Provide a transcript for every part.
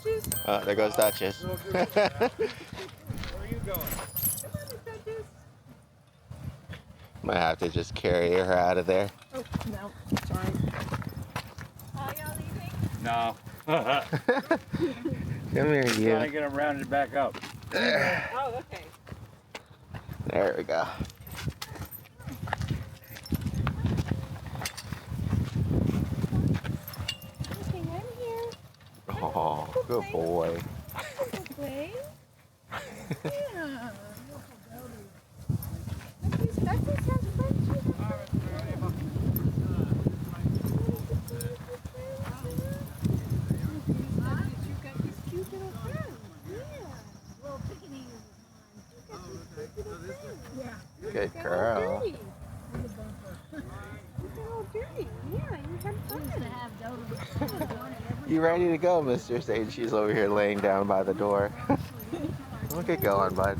Duchess. There goes Duchess. Where are you going? Come on, Miss Duchess. Might have to just carry her out of there. Oh, no. Sorry. Oh, y'all leaving? No. Come here, Trying you. to get them rounded back up. Oh, okay. There we go. Okay, I'm here. Oh, good boy. Good boy. Yeah. Duchess has friends with her. You got these cute little friends. Yeah. Little pickaninnies is mine. You got these cute little friends. Yeah. Good They're all girl. dirty. They're all dirty. Yeah, you had fun. To have those. You ready to go, Mr. Sage? She's over here laying down by the door. We'll get going, bud.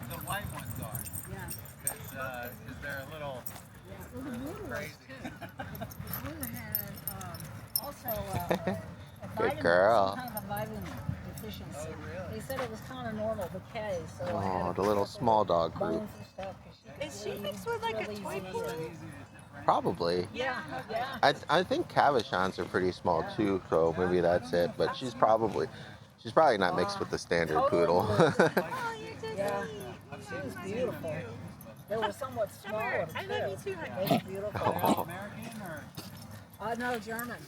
The white ones are. Because they're a little crazy. Good girl. Some kind of a vitamin deficiency. Oh, really? They said it was kind of normal, but Kay, so I Oh, had the little small dog group. bones and stuff. 'Cause Is she mixed with like a toy poodle? Probably. Yeah, yeah. I think Cavachons are pretty small too, so maybe that's it. But she's probably not mixed with the standard poodle. Oh, you're so Yeah. sweet. She was beautiful. They were somewhat Come smaller here. too. I love you too, They honey. were beautiful. Oh. American or? No, German.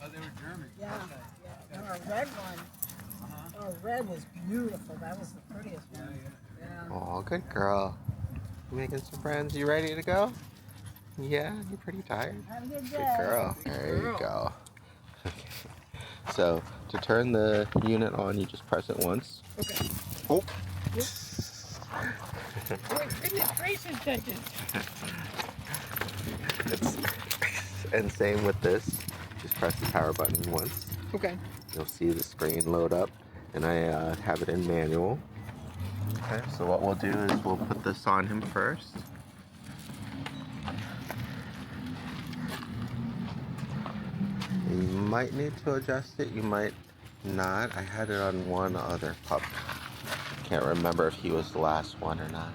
Oh, they were German. Yeah. Okay. Yeah. And our red one, our red was beautiful. That was the prettiest one. Yeah. Oh, good girl. You making some friends? You ready to go? Yeah, you're pretty tired. Have a good Good day. girl. There you go. Okay. So to turn the unit on, you just press it once. Okay. Oh. Goodness gracious, Duchess. And same with this. Just press the power button once. Okay. You'll see the screen load up, and I have it in manual. Okay, so what we'll do is we'll put this on him first. You might need to adjust it, you might not. I had it on one other pup. Can't remember if he was the last one or not.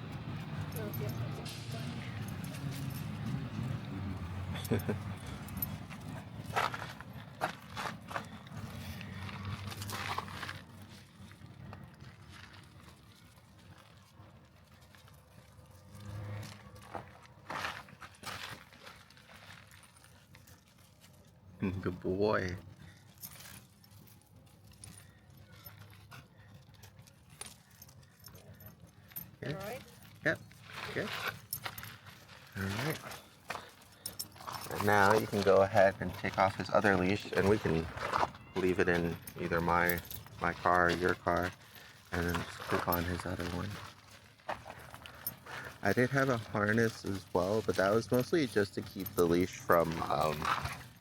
Good boy. All right. Yep. Good. All right. And now you can go ahead and take off his other leash, and we can leave it in either my car or your car, and then just click on his other one. I did have a harness as well, but that was mostly just to keep the leash from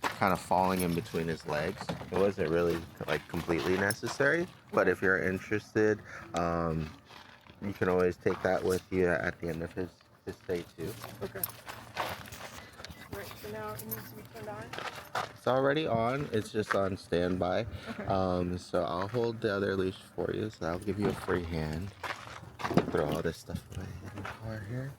kind of falling in between his legs. It wasn't really like completely necessary, but if you're interested, you can always take that with you at the end of his stay too. Okay. Right. So now it needs to be turned on. It's already on. It's just on standby. Okay. So I'll hold the other leash for you. So I'll give you a free hand. Throw all this stuff away in the car here.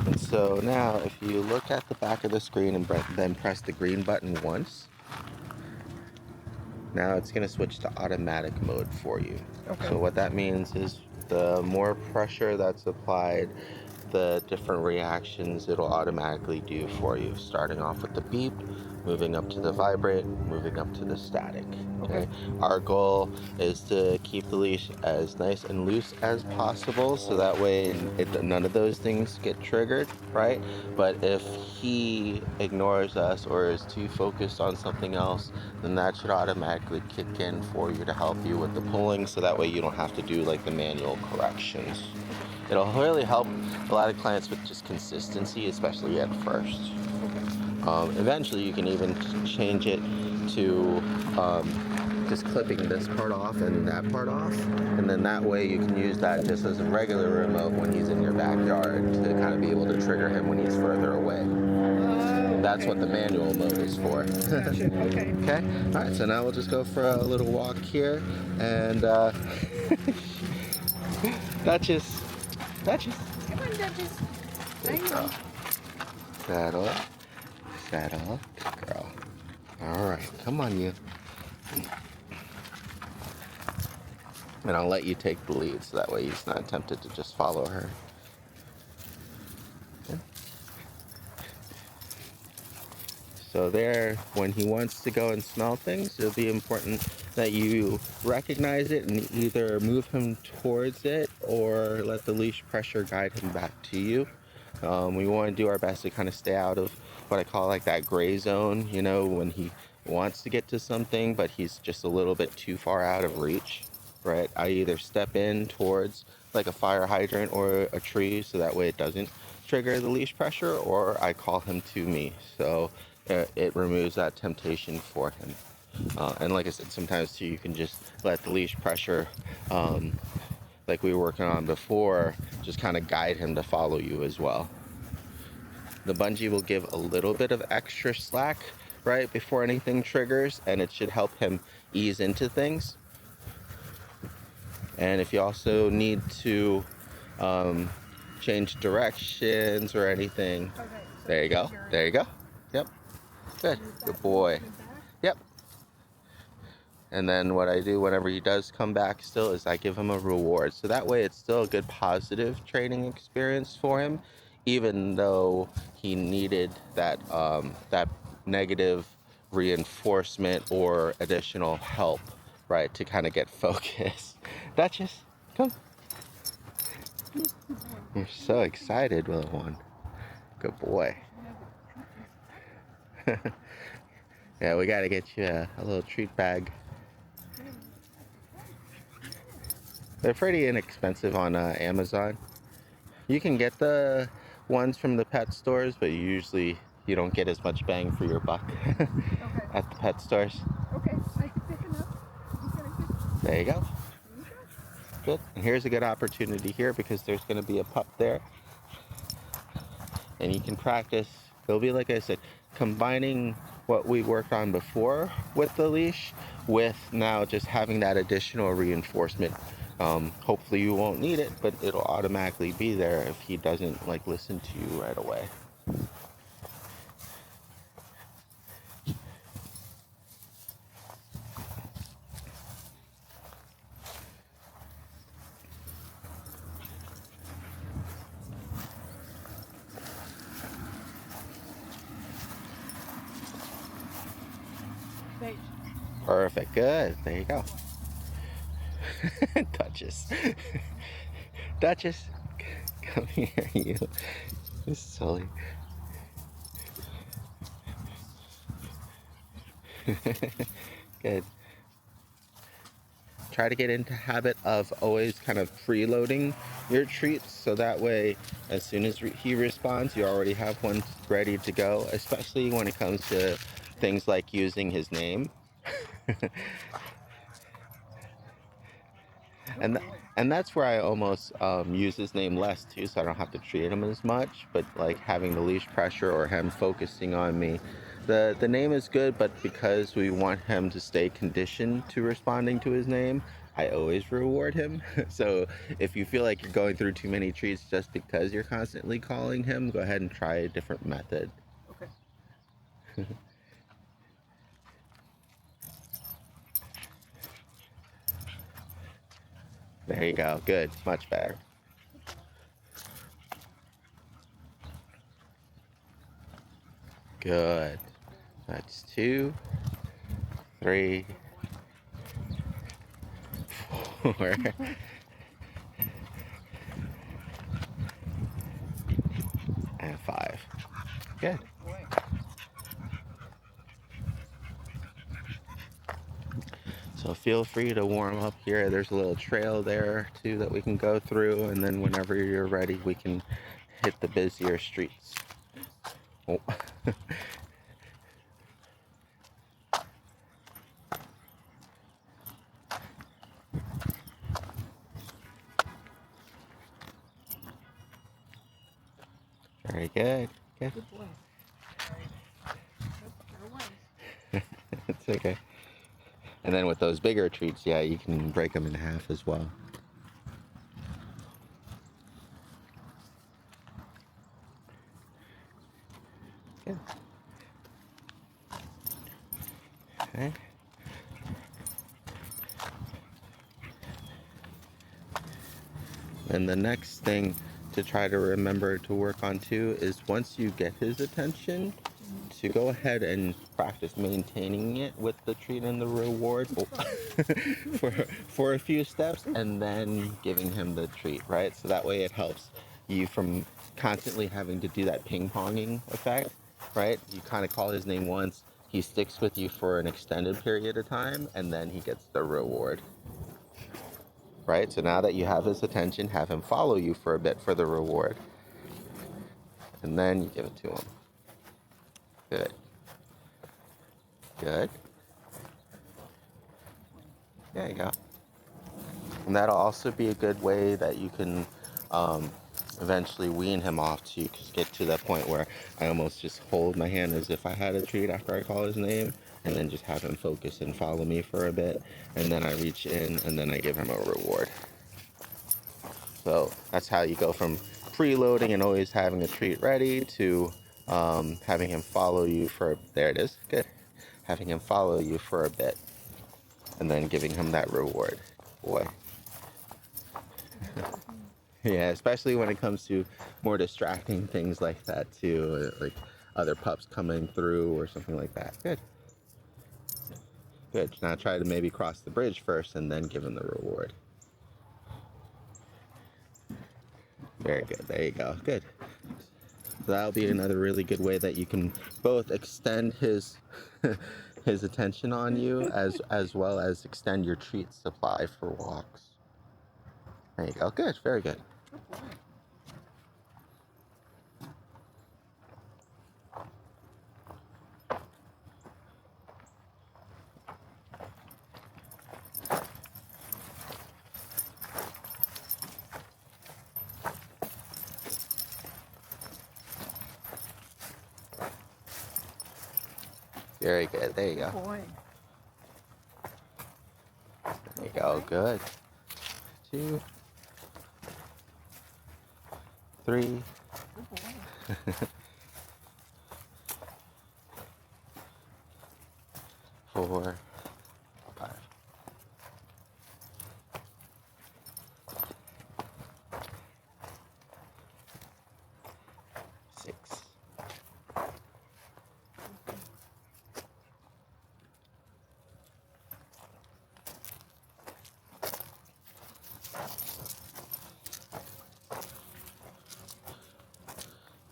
And so now, if you look at the back of the screen and then press the green button once, now it's going to switch to automatic mode for you. Okay. So what that means is the more pressure that's applied, the different reactions it'll automatically do for you. Starting off with the beep, moving up to the vibrate, moving up to the static. Okay. Our goal is to keep the leash as nice and loose as possible, so that way none of those things get triggered, right? But if he ignores us or is too focused on something else, then that should automatically kick in for you to help you with the pulling, so that way you don't have to do like the manual corrections. It'll really help a lot of clients with just consistency, especially at first. Eventually, you can even change it to just clipping this part off and that part off, and then that way you can use that just as a regular remote when he's in your backyard to kind of be able to trigger him when he's further away. That's what the manual mode is for. Gotcha. Okay. Okay. All right. So now we'll just go for a little walk here, and Duchess. Come on, Duchess. Good girl. Saddle. Saddle. Good girl. All right. Come on, you. And I'll let you take the lead so that way he's not tempted to just follow her. Okay. So there, when he wants to go and smell things, it'll be important that you recognize it and either move him towards it or let the leash pressure guide him back to you. We want to do our best to kind of stay out of what I call like that gray zone, you know, when he wants to get to something, but he's just a little bit too far out of reach, right? I either step in towards like a fire hydrant or a tree so that way it doesn't trigger the leash pressure, or I call him to me. So it removes that temptation for him. And like I said, sometimes too, you can just let the leash pressure, like we were working on before, just kind of guide him to follow you as well. The bungee will give a little bit of extra slack right before anything triggers, and it should help him ease into things. And if you also need to change directions or anything, Okay. So there you go. There you go. Yep. Good. Good boy. Yep. And then what I do whenever he does come back still is I give him a reward. So that way it's still a good positive training experience for him, even though he needed that that negative reinforcement or additional help, right, to kind of get focused. Duchess, come. You're so excited, little one. Good boy. Yeah, we gotta get you a little treat bag. They're pretty inexpensive on Amazon. You can get the ones from the pet stores, but usually you don't get as much bang for your buck at the pet stores. Okay, I can pick him up. He's gonna pick. There you go. There you go. Good. And here's a good opportunity here because there's going to be a pup there. And you can practice. It'll be, like I said, combining what we worked on before with the leash with now just having that additional reinforcement. Hopefully you won't need it, but it'll automatically be there if he doesn't like listen to you right away. Wait. Perfect. Good. There you go. Duchess. Duchess. Come here, you. You're silly. Good. Try to get into habit of always kind of preloading your treats so that way as soon as he responds you already have one ready to go, especially when it comes to things like using his name. And that's where I almost use his name less too, so I don't have to treat him as much. But like having the leash pressure or him focusing on me, the name is good, but because we want him to stay conditioned to responding to his name, I always reward him. So if you feel like you're going through too many treats just because you're constantly calling him, go ahead and try a different method. Okay. There you go. Good. Much better. Good. That's 2, 3, 4, and 5. Good. So feel free to warm up here. There's a little trail there too that we can go through, and then whenever you're ready we can hit the busier streets. Oh. Very good. Good. Good boy. There was. It's okay. And then with those bigger treats, yeah, you can break them in half as well. Good. Okay. And the next thing to try to remember to work on too is once you get his attention, to go ahead and practice maintaining it with the treat and the reward for a few steps, and then giving him the treat, right? So that way it helps you from constantly having to do that ping-ponging effect, right? You kind of call his name once, he sticks with you for an extended period of time, and then he gets the reward. Right? So now that you have his attention, have him follow you for a bit for the reward. And then you give it to him. Good. Good. There you go. And that'll also be a good way that you can eventually wean him off to get to that point where I almost just hold my hand as if I had a treat after I call his name, and then just have him focus and follow me for a bit, and then I reach in and then I give him a reward. So that's how you go from preloading and always having a treat ready to having him follow you for, there it is, good, having him follow you for a bit and then giving him that reward. Boy. Yeah, especially when it comes to more distracting things like that too, like other pups coming through or something like that. Good. Good. Now try to maybe cross the bridge first and then give him the reward. Very good. There you go. Good. So that'll be another really good way that you can both extend his his attention on you as well as extend your treat supply for walks. There you go. Good. Very good. Very good. There you go. Boy. There you go. Good. 2, 3. Good boy. 4, 5. 6.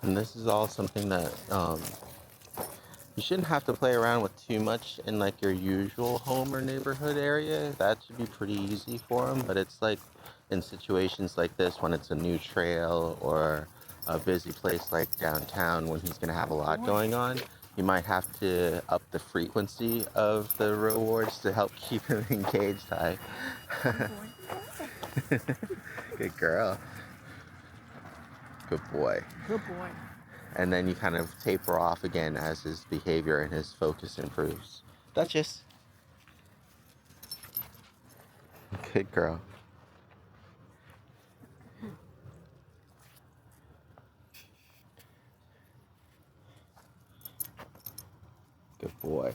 And this is all something that you shouldn't have to play around with too much in like your usual home or neighborhood area. That should be pretty easy for him, but it's like in situations like this when it's a new trail or a busy place like downtown when he's going to have a lot going on, you might have to up the frequency of the rewards to help keep him engaged high. Good girl. Good boy. Good boy. And then you kind of taper off again as his behavior and his focus improves. Duchess. Good girl. Good boy.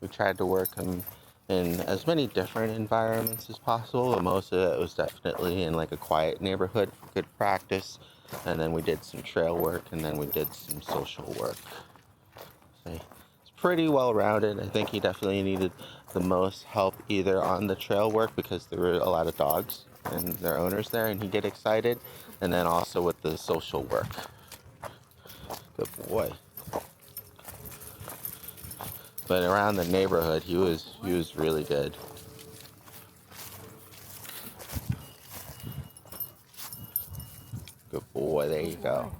We tried to work him in as many different environments as possible, but most of it was definitely in like a quiet neighborhood for good practice. And then we did some trail work, and then we did some social work. So it's pretty well rounded. I think he definitely needed the most help either on the trail work because there were a lot of dogs and their owners there and he'd get excited, and then also with the social work. Good boy. But around the neighborhood, he was really good. Good boy, there you go.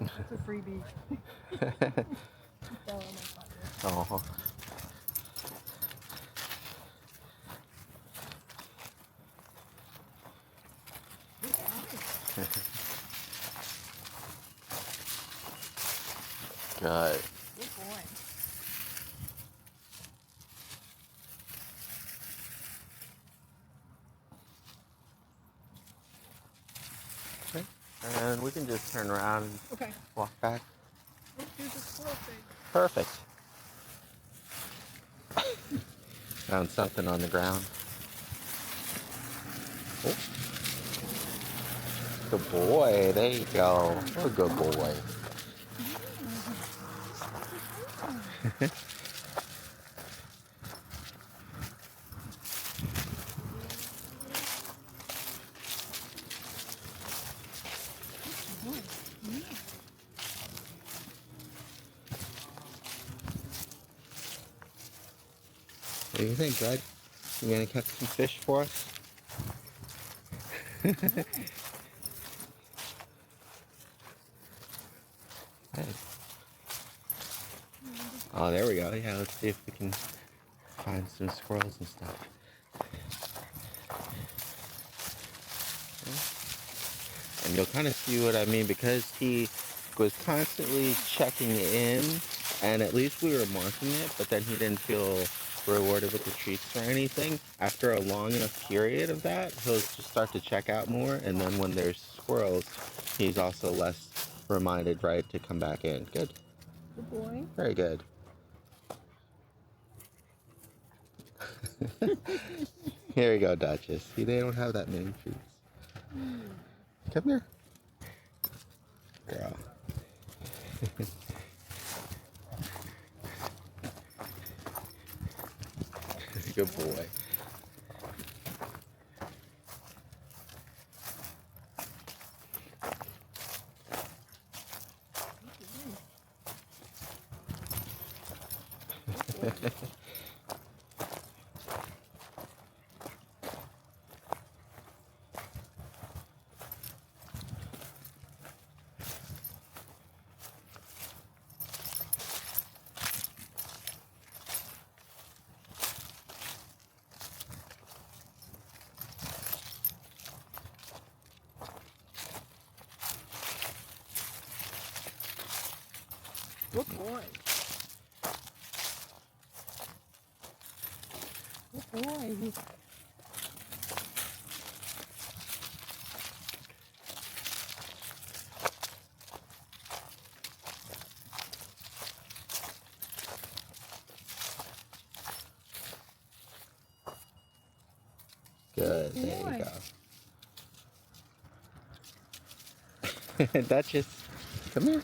It's a freebie. Oh. Good. Good boy. Okay. And we can just turn around and Okay. walk back. Oh, here's a squirrel thing. Perfect. Found something on the ground. Oh. Good boy. There you go. What a good boy. What do you think, Bud? You gonna catch some fish for us? Hey. Oh, there we go. Yeah, let's see if we can find some squirrels and stuff. And you'll kind of see what I mean, because he was constantly checking in, and at least we were marking it, but then he didn't feel rewarded with the treats or anything. After a long enough period of that, he'll just start to check out more, and then when there's squirrels, he's also less reminded, right, to come back in. Good. Good boy. Very good. Here we go, Duchess. See, they don't have that many treats. Come here. Girl. Good boy. Good boy. Good boy. Good. There Boy. you go. Duchess, come here.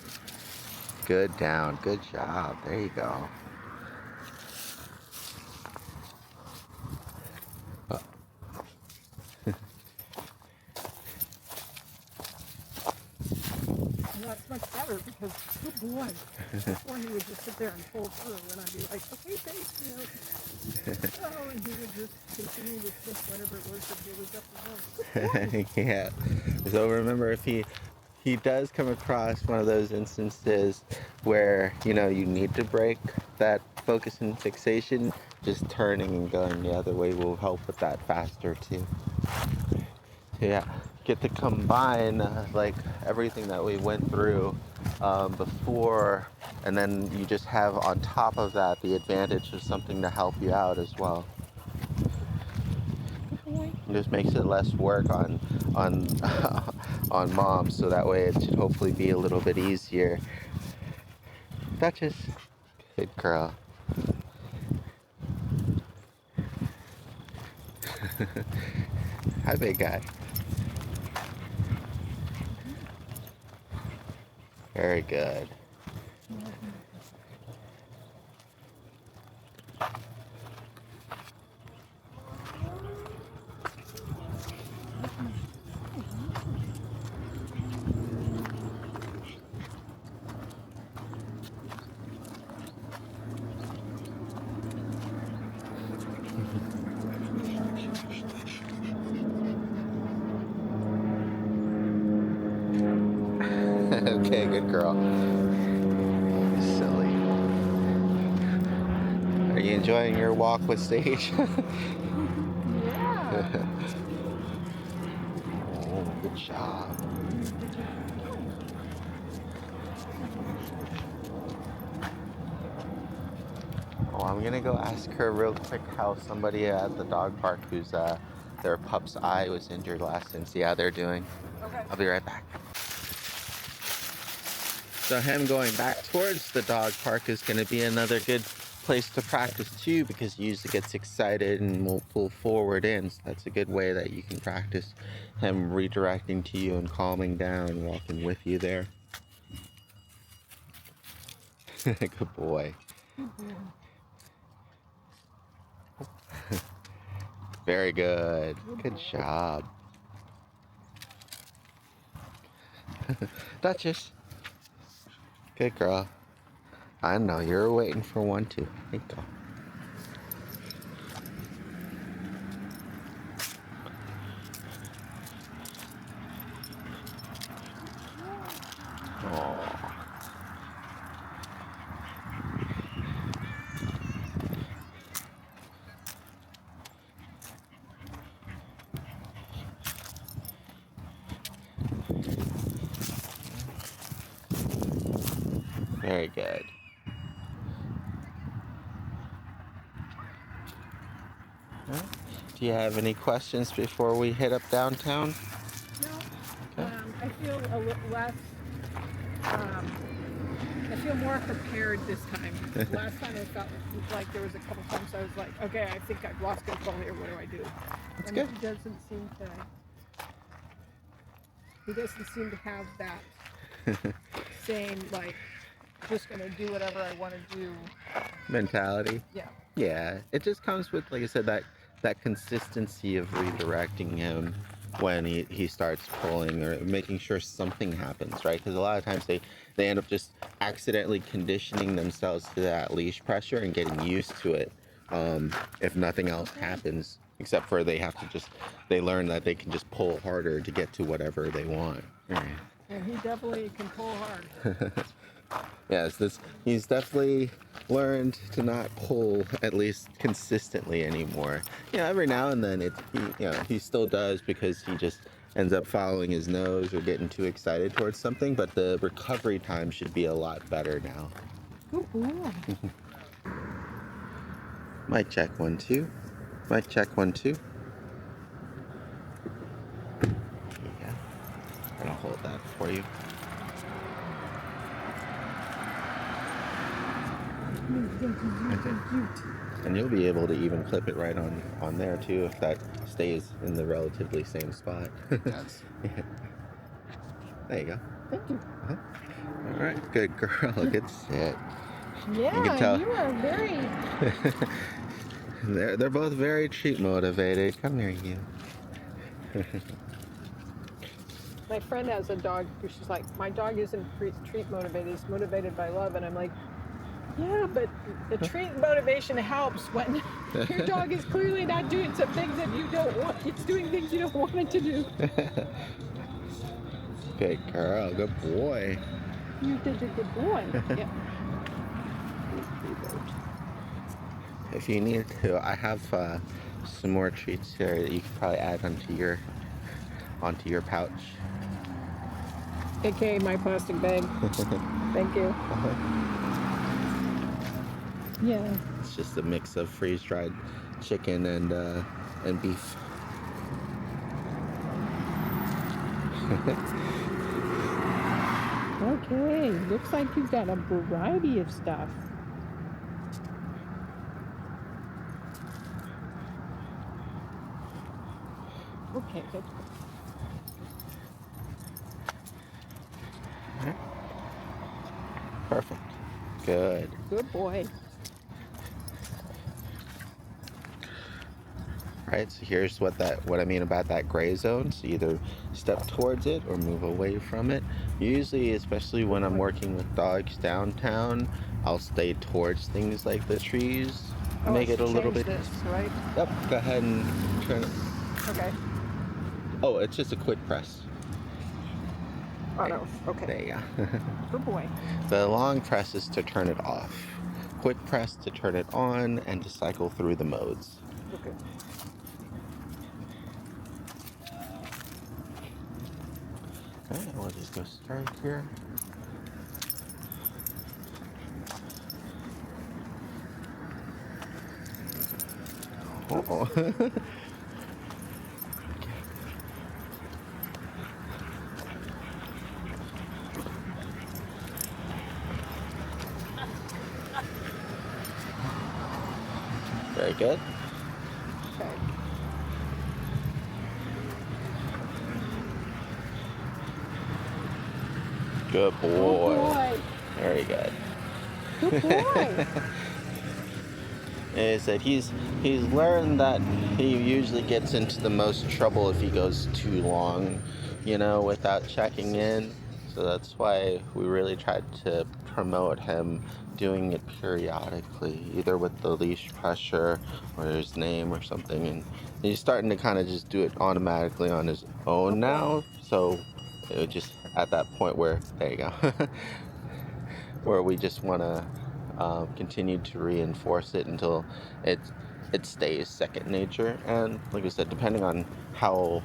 Good down. Good job. There you go. That's much better because, good boy. Before he would just sit there and pull through, and I'd be like, okay, thanks, you know. Oh, and he would just continue to push whatever it was that he was up to go. Yeah. So remember, if he does come across one of those instances where, you know, you need to break that focus and fixation, just turning and going the other way will help with that faster too. So yeah, get to combine like everything that we went through before, and then you just have on top of that the advantage of something to help you out as well. It just makes it less work on on mom, so that way it should hopefully be a little bit easier. Duchess, good girl. Hi, big guy. Very good. Okay, good girl. Silly. enjoying your walk with Sage? Yeah. Oh, good job. Oh, I'm gonna go ask her real quick how somebody at the dog park who's their pup's eye was injured last and see how they're doing. Okay. I'll be right back. So him going back towards the dog park is gonna be another good place to practice too, because he usually gets excited and will pull forward in. So that's a good way that you can practice him redirecting to you and calming down, walking with you there. Good boy. Very good. Good job. Duchess. Good girl. I know, you're waiting for one too. There you go. Aw. Very good. Well, do you have any questions before we head up downtown? No. Okay. I feel a little less. I feel more prepared this time. Last time I felt like there was a couple times I was like, okay, I think I've lost control here. What do I do? That's And good. he doesn't seem to. He doesn't seem to have that same like, just gonna do whatever I want to do. Mentality. Yeah. Yeah, it just comes with, like I said, that consistency of redirecting him when he starts pulling or making sure something happens, right? Because a lot of times they end up just accidentally conditioning themselves to that leash pressure and getting used to it. If nothing else happens, except for they learn that they can just pull harder to get to whatever they want. Right. And he definitely can pull hard. Yes, he's definitely learned to not pull, at least consistently anymore. Yeah, every now and then he still does, because he just ends up following his nose or getting too excited towards something, but the recovery time should be a lot better now. Good boy. Mic check 1 2. Mic check 1 2. Yeah. I'm gonna hold that for you. And you'll be able to even clip it right on there too, if that stays in the relatively same spot. Yes. There you go. Thank you. All right, good girl. Good sit. Yeah, You can tell. you are very. They're both very treat motivated. Come here, you. My friend has a dog who she's like, my dog isn't treat motivated, he's motivated by love. And I'm like, yeah, but the treat motivation helps when your dog is clearly not doing some things that you don't want. It's doing things you don't want it to do. Good girl. Good boy. You're such a good boy. Yeah. If you need to, I have some more treats here that you can probably add onto your pouch. AKA my plastic bag. Thank you. Yeah. It's just a mix of freeze-dried chicken and beef. Okay. Looks like you've got a variety of stuff. Okay, good. Perfect. Good. Good boy. Right, so here's what I mean about that gray zone. So either step towards it or move away from it. Usually, especially when I'm working with dogs downtown, I'll stay towards things like the trees. Oh, Make it a little bit. this, right? Yep, go ahead and turn it. Okay. Oh, it's just a quick press. Oh no. Okay. There you go. Good boy. The long press is to turn it off. quick press to turn it on and to cycle through the modes. Okay. Okay, we'll just go straight here. Oh. Very good. Okay. Good boy. Good boy. Very good. Good boy. Is that he's learned that he usually gets into the most trouble if he goes too long, without checking in. So that's why we really tried to promote him doing it periodically, either with the leash pressure or his name or something. And he's starting to kind of just do it automatically on his own now. So it would just at that point where, there you go, where we just want to continue to reinforce it until it stays second nature. And like I said, depending on how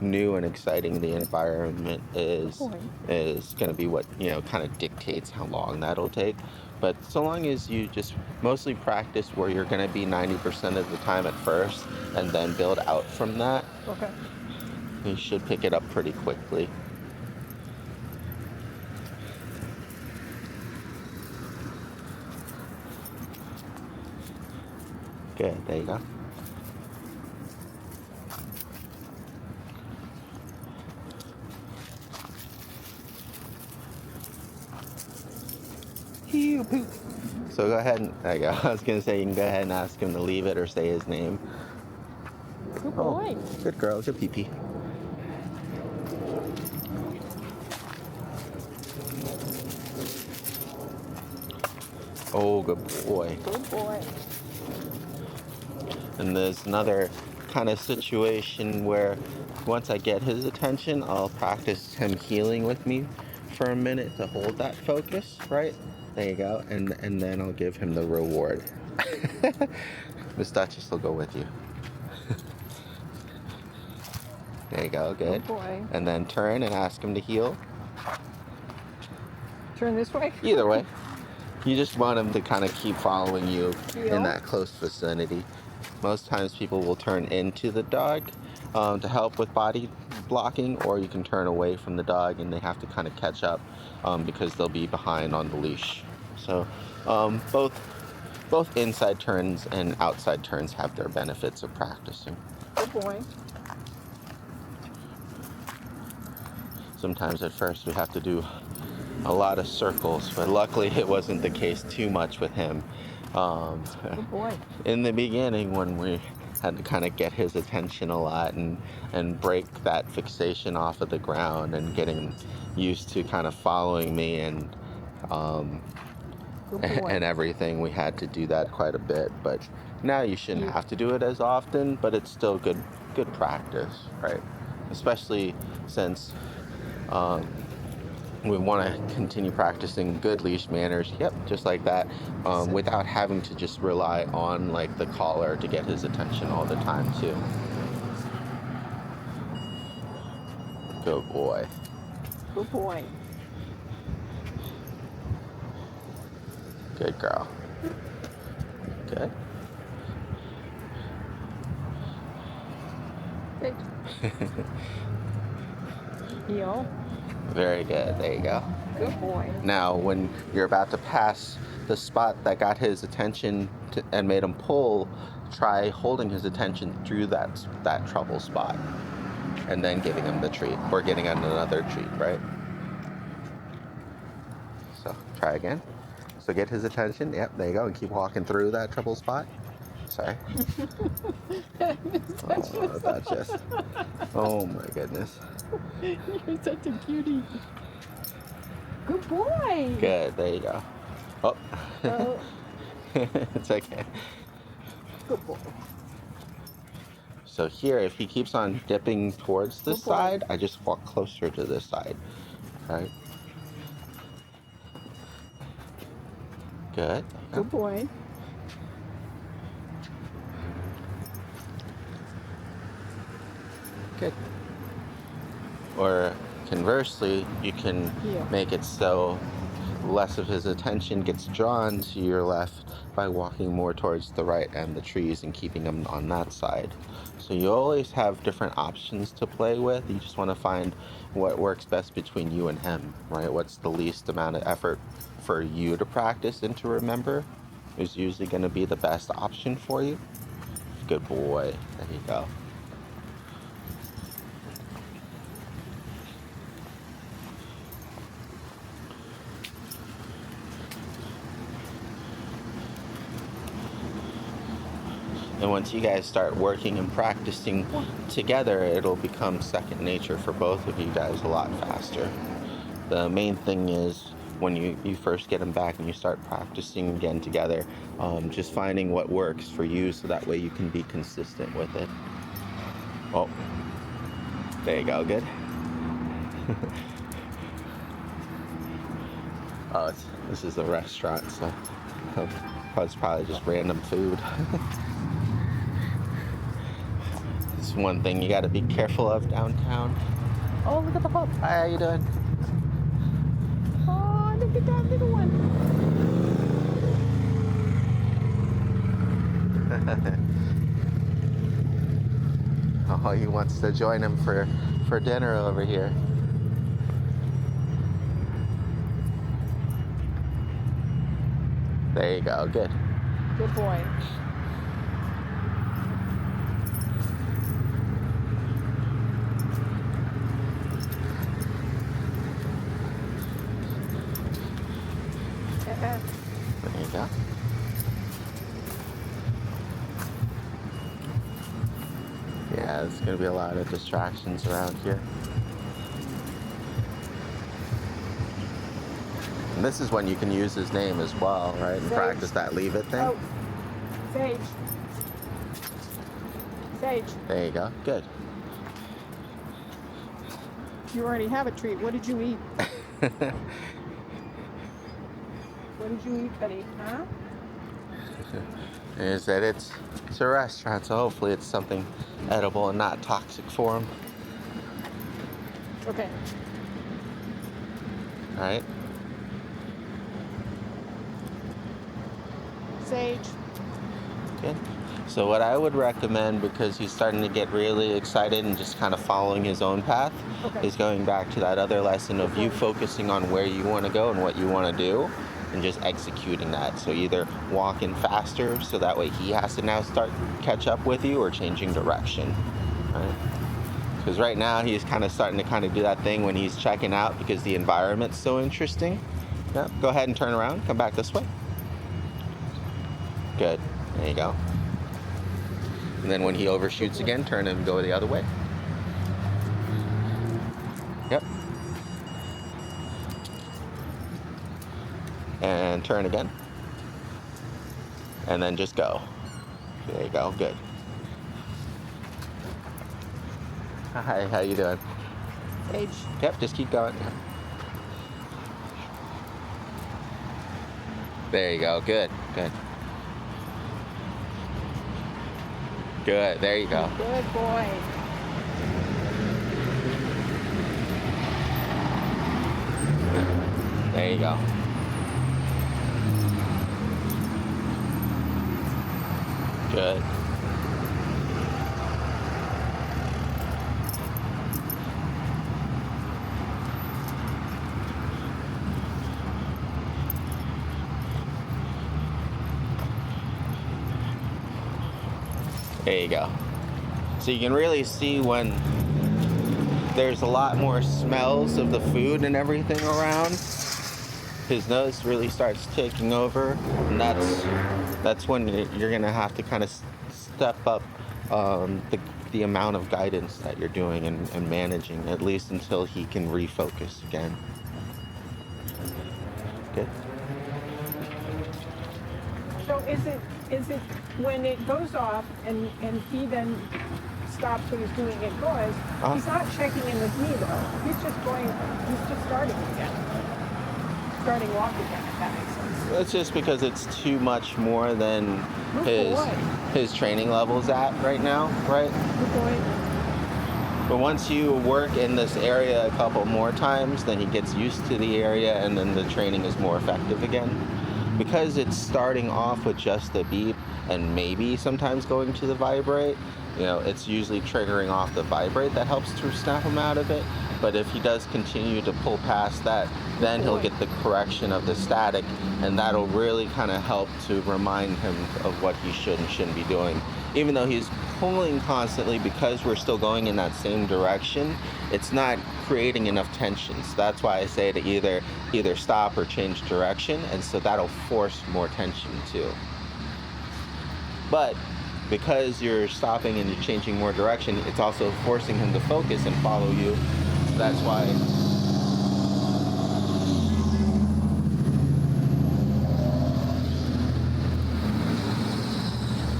new and exciting the environment is going to be what kind of dictates how long that'll take. But so long as you just mostly practice where you're going to be 90% of the time at first and then build out from that, Okay. you should pick it up pretty quickly. Good, there you go. So go ahead and, there you go. I was going to say you can go ahead and ask him to leave it or say his name. Good boy. Oh, good girl, good pee-pee. Oh, good boy. Good boy. And there's another kind of situation where once I get his attention, I'll practice him healing with me for a minute to hold that focus, right? There you go. And then I'll give him the reward. Miss Duchess will go with you. There you go, good. Good boy. And then turn and ask him to heal. Turn this way? Either way. You just want him to kind of keep following you in that close vicinity. Most times people will turn into the dog to help with body blocking, or you can turn away from the dog and they have to kind of catch up because they'll be behind on the leash. So both inside turns and outside turns have their benefits of practicing. Good boy. Sometimes at first we have to do a lot of circles, but luckily it wasn't the case too much with him. Good boy. In the beginning, when we had to kind of get his attention a lot and break that fixation off of the ground and getting used to kind of following me and everything, we had to do that quite a bit. But now you shouldn't have to do it as often, but it's still good practice, right? Especially since we want to continue practicing good leash manners, just like that, without having to just rely on like the collar to get his attention all the time too. Good boy. Good boy. Good girl. Good. Good. Heel. Very good. There you go. Good boy. Now, when you're about to pass the spot that got his attention and made him pull, try holding his attention through that trouble spot and then giving him the treat or getting another treat, right? So try again. So get his attention. Yep, there you go. And keep walking through that trouble spot. Sorry. Oh, that's just. Oh my goodness. You're such a cutie. Good boy. Good. There you go. Oh. Oh. It's okay. Good boy. So here, if he keeps on dipping towards this side, I just walk closer to this side. Right? Good. Good boy. Good. Or conversely, you can Yeah. make it so less of his attention gets drawn to your left by walking more towards the right and the trees and keeping him on that side. So you always have different options to play with. You just want to find what works best between you and him, right? What's the least amount of effort for you to practice and to remember is usually going to be the best option for you. Good boy. There you go. And once you guys start working and practicing together, it'll become second nature for both of you guys a lot faster. The main thing is when you first get them back and you start practicing again together, just finding what works for you so that way you can be consistent with it. Oh, there you go, good. Oh, this is a restaurant, so it's probably just random food. It's one thing you got to be careful of downtown. Oh, look at the pup. Hi, how you doing? Oh, look at that little one. Oh, he wants to join him for dinner over here. There you go, good. Good boy. There you go. Yeah, there's gonna be a lot of distractions around here. And this is when you can use his name as well, right? And Sage. practice that leave it thing. Oh, Sage. Sage, There you go, good. you already have a treat. What did you eat? What did you eat, buddy? Huh? Is that it's a restaurant, so hopefully it's something edible and not toxic for him. Okay. All right. Sage. Good. So what I would recommend, because he's starting to get really excited and just kind of following his own path, Okay. is going back to that other lesson of you focusing on where you want to go and what you want to do and just executing that. So either walking faster so that way he has to now start catch up with you, or changing direction. Right? Because right now he's kind of starting to kind of do that thing when he's checking out because the environment's so interesting. Yep. Go ahead and turn around. Come back this way. Good. There you go. And then when he overshoots again, turn and go the other way. Yep. And turn again. And then just go. There you go. Good. Hi, how you doing? Sage. Yep, just keep going. There you go. Good. Good. Good. There you go. Good boy. There you go. Good. There you go. So you can really see when there's a lot more smells of the food and everything around. His nose really starts taking over, and that's when you're gonna have to kind of step up the amount of guidance that you're doing and managing, at least until he can refocus again. Good. So is it when it goes off and he then stops what he's doing, it goes, he's not checking in with me though. He's just starting again. starting walk again, if that makes sense. It's just because it's too much more than Good his boy. his training level's at right now, right? Good boy. But once you work in this area a couple more times, then he gets used to the area and then the training is more effective again. Because it's starting off with just the beep and maybe sometimes going to the vibrate, you know, it's usually triggering off the vibrate that helps to snap him out of it. But if he does continue to pull past that, then he'll get the correction of the static, and that'll really kind of help to remind him of what he should and shouldn't be doing. Even though he's pulling constantly, because we're still going in that same direction, it's not creating enough tension. So that's why I say to either stop or change direction, and so that'll force more tension too. But because you're stopping and you're changing more direction, it's also forcing him to focus and follow you.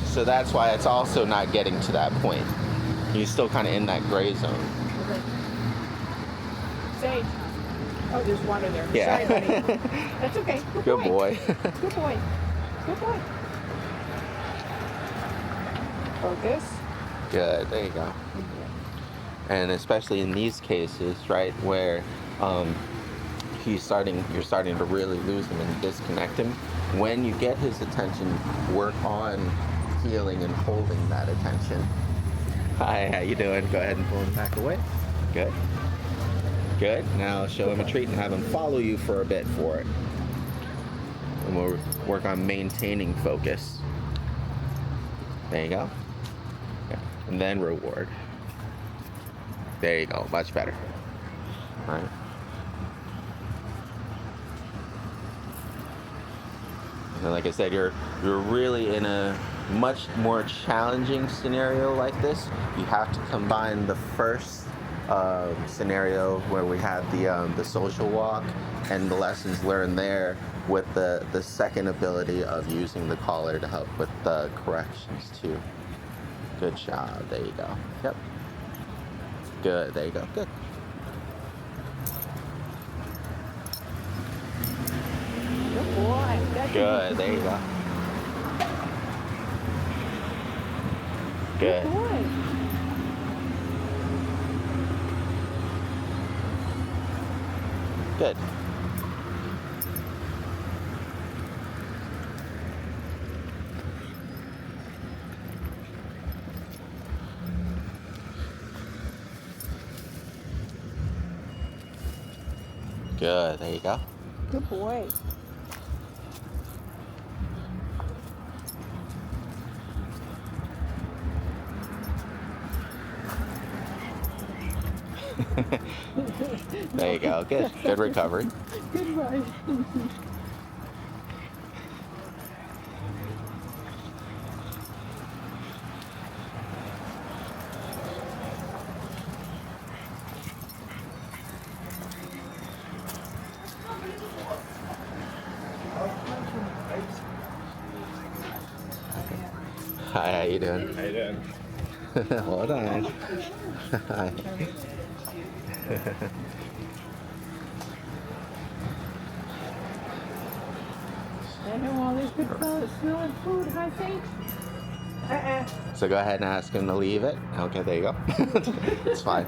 So that's why it's also not getting to that point. He's still kind of in that gray zone. Okay. Sage. Oh, there's water there. Yeah. Sorry, buddy. That's okay. Good boy. Good boy. Good boy. Focus. Good. There you go. And especially in these cases, right, where you're starting to really lose him and disconnect him. When you get his attention, work on feeling and holding that attention. Hi, how you doing? Go ahead and pull him back away. Good. Good. Now show him a treat and have him follow you for a bit for it. And we'll work on maintaining focus. There you go. Yeah. And then reward. There you go. Much better. All right. And like I said, you're really in a much more challenging scenario like this. You have to combine the first scenario where we had the social walk and the lessons learned there with the second ability of using the collar to help with the corrections too. Good job. There you go. Yep. Good. There you go. Good. Good boy. Good. There you go. Good. Good boy. Good. Good. There you go. Good boy. There you go. Good. Good recovery. Good boy. Hi, how you doing? How you doing? Hold on. Hi. And all these good fellas smelling food, hi, Sage? So go ahead and ask him to leave it. Okay, there you go. It's fine.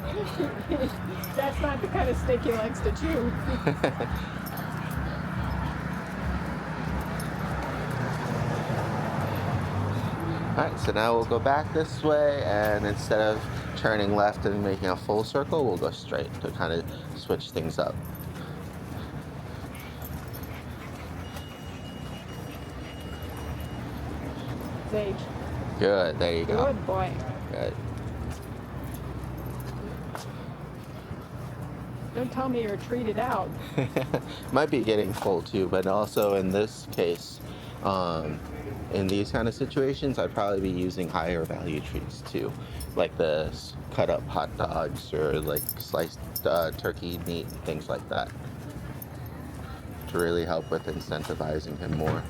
That's not the kind of steak he likes to chew. Alright, so now we'll go back this way, and instead of turning left and making a full circle, we'll go straight to kind of switch things up. Sage. Good, there you go. Good boy. Good. Don't tell me you're treated out. Might be getting full too, but also in this case, in these kind of situations, I'd probably be using higher value treats too, like the cut up hot dogs or like sliced turkey meat, things like that, to really help with incentivizing him more.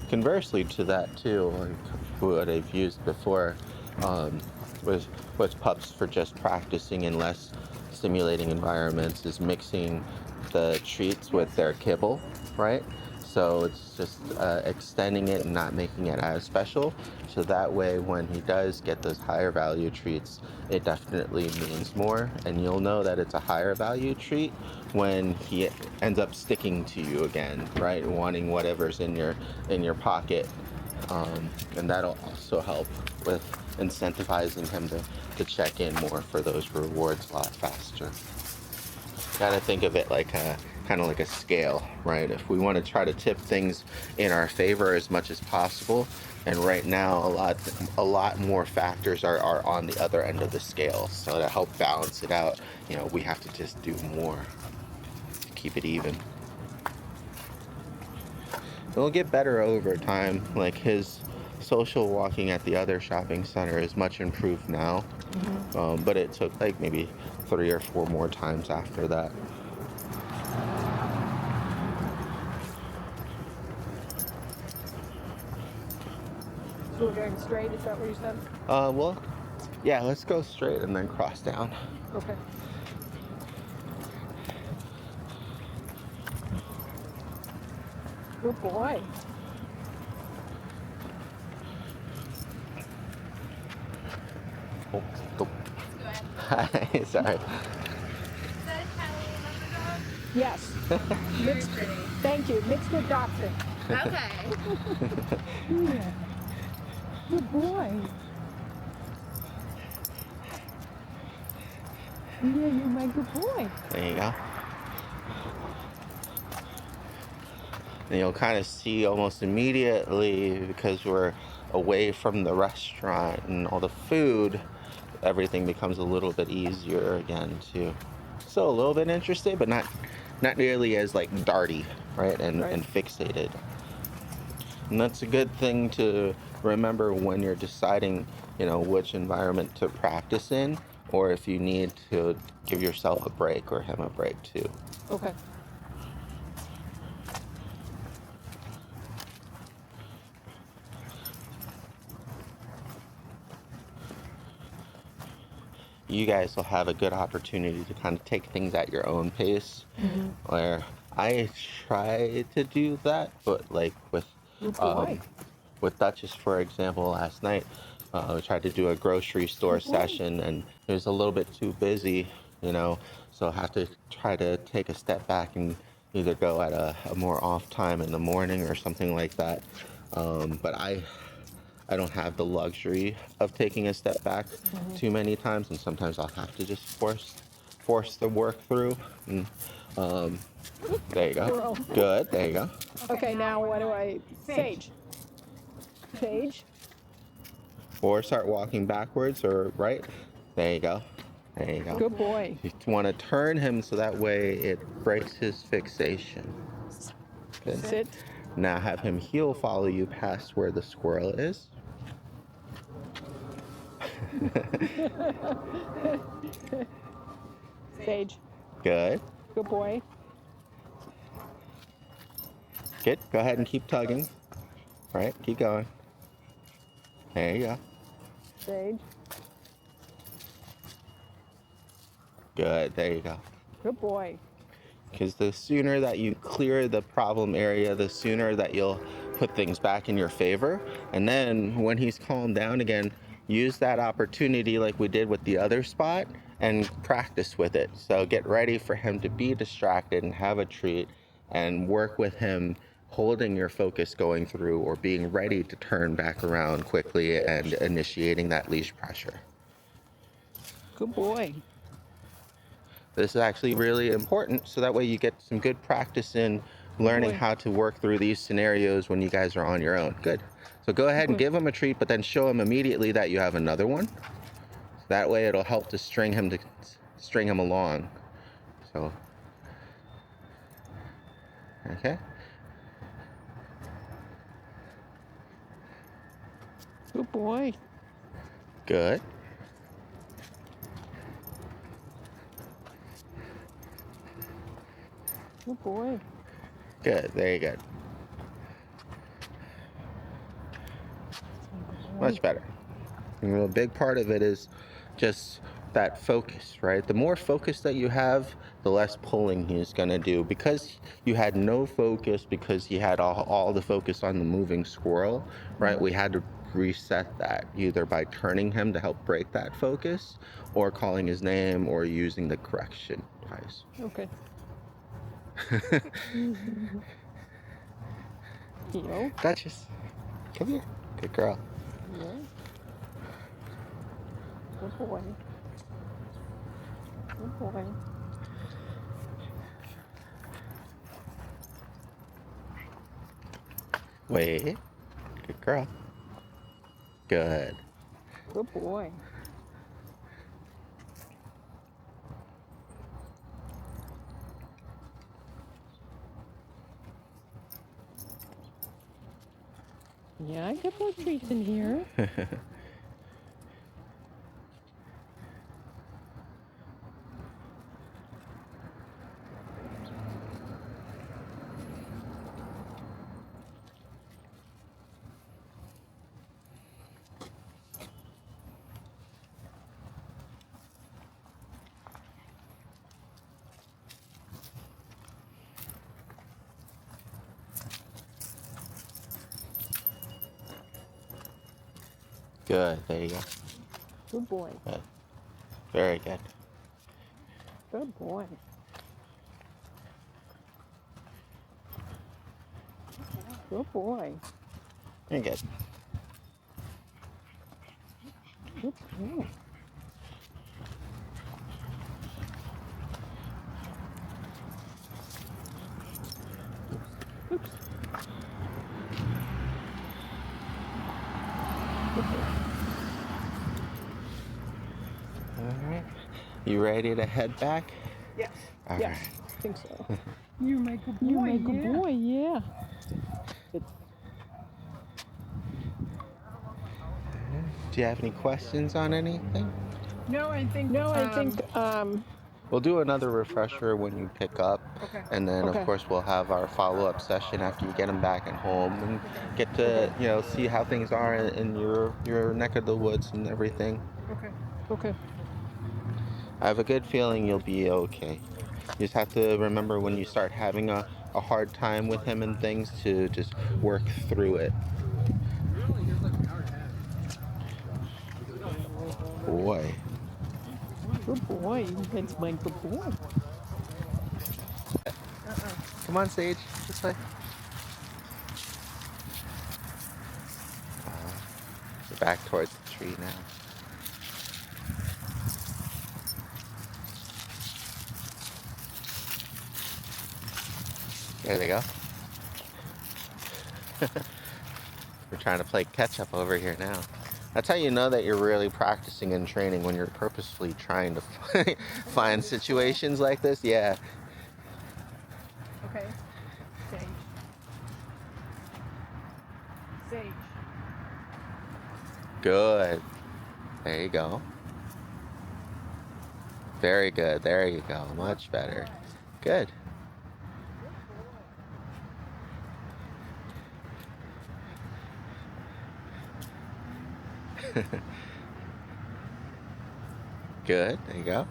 Conversely to that too, like what I've used before, with pups for just practicing in less stimulating environments is mixing the treats with their kibble, right? So it's just extending it and not making it as special. So that way, when he does get those higher value treats, it definitely means more. And you'll know that it's a higher value treat when he ends up sticking to you again, right? Wanting whatever's in your pocket. And that'll also help with incentivizing him to check in more for those rewards a lot faster. Gotta think of it like a kind of like a scale, right? If we want to try to tip things in our favor as much as possible, and right now a lot more factors are on the other end of the scale. So to help balance it out, we have to just do more to keep it even. It'll get better over time. Like his social walking at the other shopping center is much improved now, but it took like maybe 3 or 4 more times after that. So we're going straight, is that what you said? Well, yeah, let's go straight and then cross down. Okay. Good boy. Oh, go. Hi, sorry. Is that a Cali leopard dog? Yes. Very pretty. Thank you. Mixed with Dachshund. Okay. Yeah. Good boy. Yeah, you're my good boy. There you go. And you'll kind of see almost immediately, because we're away from the restaurant and all the food, everything becomes a little bit easier again too. Still a little bit interested, but not nearly as like darty, right? And fixated. And that's a good thing to remember when you're deciding, which environment to practice in, or if you need to give yourself a break or him a break too. Okay. You guys will have a good opportunity to kind of take things at your own pace, where I try to do that, but like with Duchess, for example, last night, we tried to do a grocery store session, and it was a little bit too busy, so I have to try to take a step back and either go at a more off time in the morning or something like that. But I don't have the luxury of taking a step back too many times, and sometimes I'll have to just force the work through. And, there you go. Girl. Good. There you go. Okay, now what do I... Sage. Sage. Or start walking backwards or right. There you go. There you go. Good boy. You want to turn him so that way it breaks his fixation. Good. Sit. Now have him heel follow you past where the squirrel is. Sage. Good. Good boy. Good. Go ahead and keep tugging. All right, keep going. There you go. Sage. Good. There you go. Good boy. Because the sooner that you clear the problem area, the sooner that you'll put things back in your favor. And then when he's calmed down again, use that opportunity like we did with the other spot and practice with it. So get ready for him to be distracted and have a treat, and work with him holding your focus going through, or being ready to turn back around quickly and initiating that leash pressure. Good boy. This is actually really important, so that way you get some good practice in learning how to work through these scenarios when you guys are on your own. Good. So go ahead and give him a treat, but then show him immediately that you have another one. That way it'll help to string him along. So, okay. Good boy. Good. Good boy. Good. Very good. Much better. You know, a big part of it is just that focus, right? The more focus that you have, the less pulling he's going to do. Because you had no focus, because he had all the focus on the moving squirrel, right? We had to reset that either by turning him to help break that focus, or calling his name, or using the correction device. Okay. Theo. Duchess, come here. Good girl. Yeah. Good boy. Good boy. Wait. Good girl. Good. Good boy. Yeah, I get more treats in here. Good. There you go. Good boy. Good. Very good. Good boy. Good boy. Very good. Good boy. Oops. Good boy. All right. You ready to head back? Yes. All Yes. right. I think so. You make a boy. You make a yeah. boy, yeah. It's Do you have any questions on anything? No, I think. We'll do another refresher when you pick up, Okay. and then Okay. of course we'll have our follow-up session after you get them back at home and get to see how things are in your neck of the woods and everything. Okay. okay. I have a good feeling you'll be okay. You just have to remember when you start having a hard time with him and things to just work through it. Boy. Good boy. That's my good boy. Come on, Sage. This way. We're back towards the tree now. There they go. We're trying to play catch up over here now. That's how you know that you're really practicing and training, when you're purposefully trying to find situations like this. Yeah. Okay. Sage. Sage. Good. There you go. Very good. There you go. Much better. Good. Good. There you go.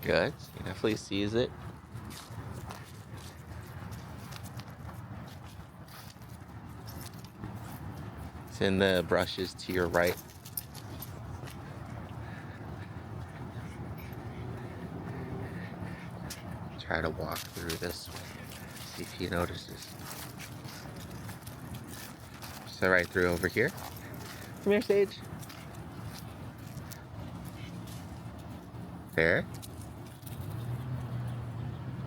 Good. He definitely sees it. It's in the brushes to your right. Try to walk through this way. See if he notices. So right through over here. Come here, Sage. There.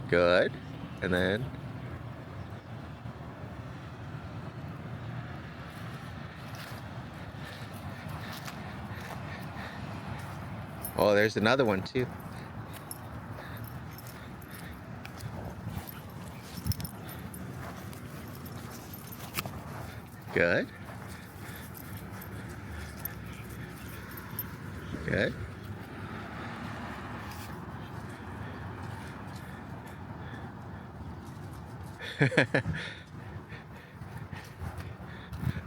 Good. And then. Oh, there's another one too. Good. Good.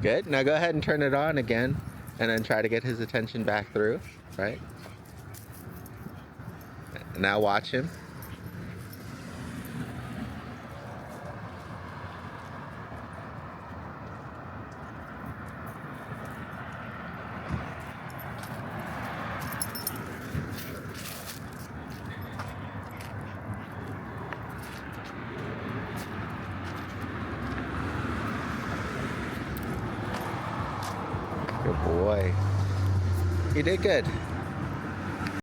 Good. Now go ahead and turn it on again and then try to get his attention back through, right? Now watch him. Good boy. You did good.